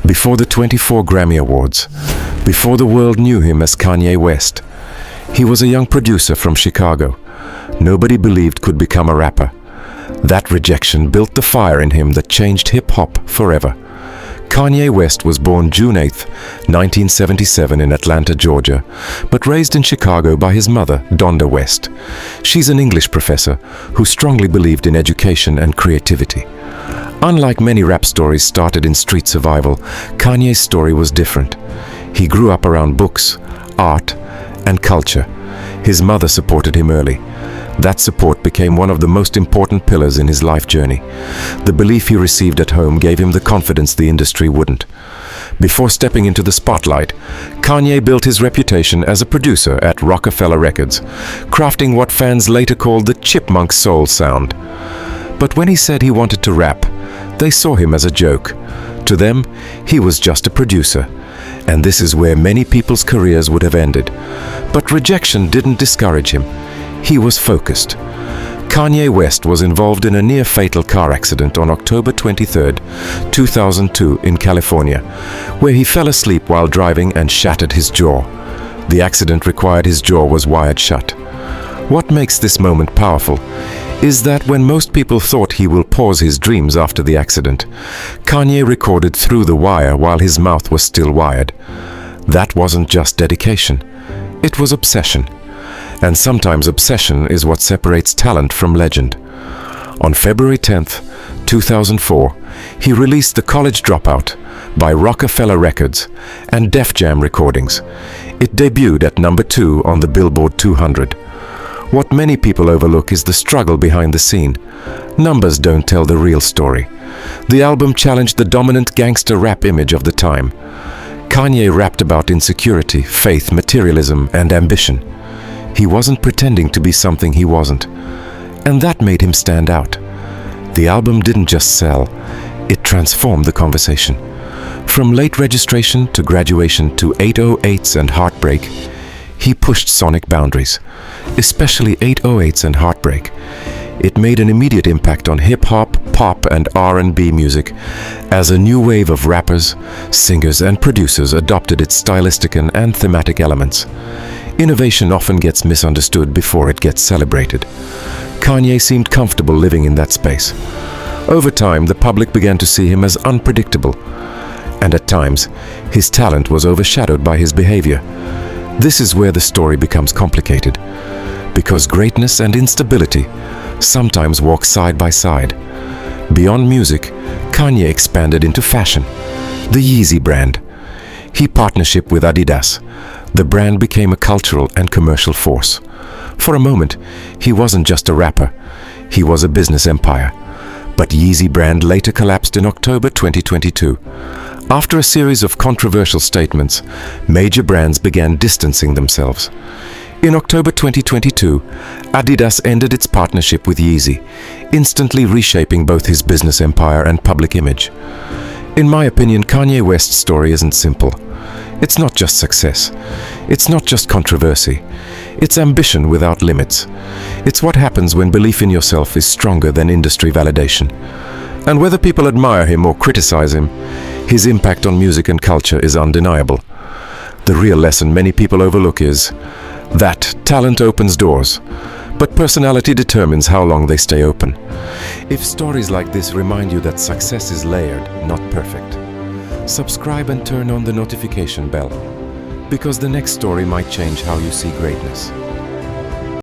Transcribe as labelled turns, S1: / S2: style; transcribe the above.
S1: before the 24 Grammy Awards, before the world knew him as Kanye West. He was a young producer from Chicago. Nobody believed could become a rapper. That rejection built the fire in him that changed hip-hop forever. Kanye West was born June 8, 1977 in Atlanta, Georgia, but raised in Chicago by his mother, Donda West. She's an English professor who strongly believed in education and creativity. Unlike many rap stories started in street survival, Kanye's story was different. He grew up around books, art, and culture. His mother supported him early. That support became one of the most important pillars in his life journey. The belief he received at home gave him the confidence the industry wouldn't. Before stepping into the spotlight, Kanye built his reputation as a producer at Rockefeller Records, crafting what fans later called the chipmunk soul sound. But when he said he wanted to rap, they saw him as a joke. To them, he was just a producer. And this is where many people's careers would have ended. But rejection didn't discourage him. He was focused. Kanye West was involved in a near-fatal car accident on October 23, 2002 in California, where he fell asleep while driving and shattered his jaw. The accident required his jaw was wired shut. What makes this moment powerful is that when most people thought he will pause his dreams after the accident, Kanye recorded through the wire while his mouth was still wired. That wasn't just dedication, it was obsession. And sometimes obsession is what separates talent from legend. On February 10, 2004, he released The College Dropout by Rockefeller Records and Def Jam Recordings. It debuted at number 2 on the Billboard 200. What many people overlook is the struggle behind the scene. Numbers don't tell the real story. The album challenged the dominant gangster rap image of the time. Kanye rapped about insecurity, faith, materialism, and ambition. He wasn't pretending to be something he wasn't. And that made him stand out. The album didn't just sell, it transformed the conversation. From late registration to graduation to 808s and heartbreak, he pushed sonic boundaries, especially 808s and heartbreak. It made an immediate impact on hip-hop, pop, and R&B music as a new wave of rappers, singers, and producers adopted its stylistic and thematic elements. Innovation often gets misunderstood before it gets celebrated. Kanye seemed comfortable living in that space. Over time, the public began to see him as unpredictable, and at times, his talent was overshadowed by his behavior. This is where the story becomes complicated, because greatness and instability sometimes walk side by side. Beyond music, Kanye expanded into fashion. The Yeezy brand. He partnership with Adidas. The brand became a cultural and commercial force. For a moment, he wasn't just a rapper, he was a business empire. But Yeezy brand later collapsed in October 2022. After a series of controversial statements, major brands began distancing themselves. In October 2022, Adidas ended its partnership with Yeezy, instantly reshaping both his business empire and public image. In my opinion, Kanye West's story isn't simple. It's not just success. It's not just controversy. It's ambition without limits. It's what happens when belief in yourself is stronger than industry validation. And whether people admire him or criticize him, his impact on music and culture is undeniable. The real lesson many people overlook is that talent opens doors, but personality determines how long they stay open. If stories like this remind you that success is layered, not perfect, subscribe and turn on the notification bell, because the next story might change how you see greatness.